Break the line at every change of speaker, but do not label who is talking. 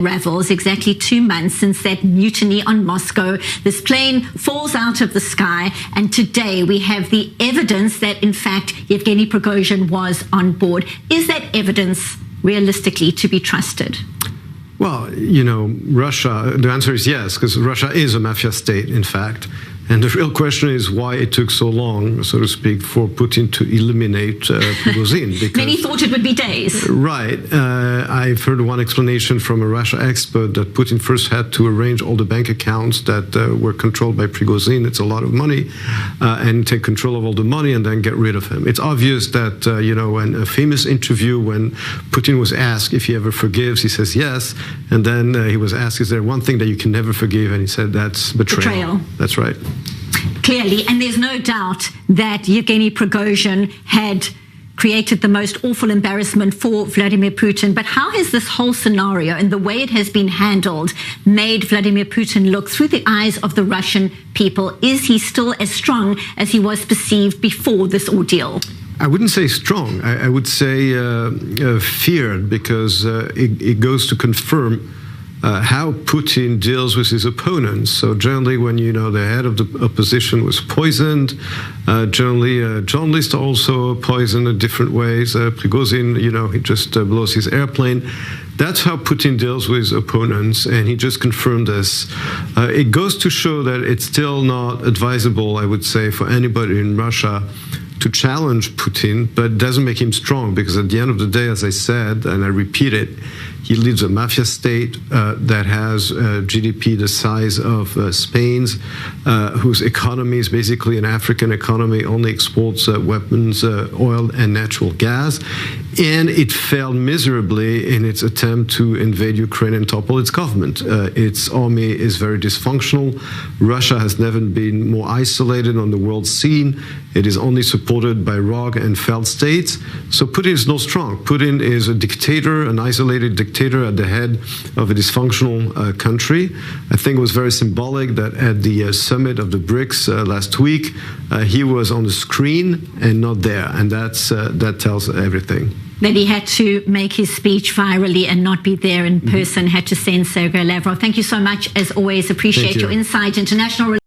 Unravels exactly 2 months since that mutiny on Moscow. This plane falls out of the sky, and today we have the evidence that, in fact, Yevgeny Prigozhin was on board. Is that evidence realistically to be trusted?
Well, you know, Russia, the answer is yes, because Russia is a mafia state, in fact. And the real question is why it took so long, so to speak, for Putin to eliminate Prigozhin. Because,
many thought it would be days.
Right. I've heard one explanation from a Russia expert that Putin first had to arrange all the bank accounts that were controlled by Prigozhin. It's a lot of money, and take control of all the money and then get rid of him. It's obvious that, you know, in a famous interview when Putin was asked if he ever forgives, he says yes. And then he was asked, is there one thing that you can never forgive? And he said, that's betrayal. That's right.
Clearly, and there's no doubt that Yevgeny Prigozhin had created the most awful embarrassment for Vladimir Putin. But how has this whole scenario and the way it has been handled made Vladimir Putin look through the eyes of the Russian people? Is he still as strong as he was perceived before this ordeal?
I wouldn't say strong. I would say feared, because it goes to confirm how Putin deals with his opponents. So generally, when, you know, the head of the opposition was poisoned, generally journalists are also poisoned in different ways. Prigozhin, you know, he just blows his airplane. That's how Putin deals with his opponents, and he just confirmed this. It goes to show that it's still not advisable, I would say, for anybody in Russia to challenge Putin, but it doesn't make him strong, because at the end of the day, as I said, and I repeat it, he leads a mafia state that has GDP the size of Spain's, whose economy is basically an African economy, only exports weapons, oil, and natural gas. And it failed miserably in its attempt to invade Ukraine and topple its government. Its army is very dysfunctional. Russia has never been more isolated on the world scene. It is only supported by rogue and failed states. So Putin is not strong. Putin is a dictator, an isolated dictator at the head of a dysfunctional country. I think it was very symbolic that at the summit of the BRICS last week, he was on the screen and not there. And that tells everything.
That he had to make his speech virally and not be there in person, had to send Sergei Lavrov. Thank you so much, as always. Appreciate your insight. International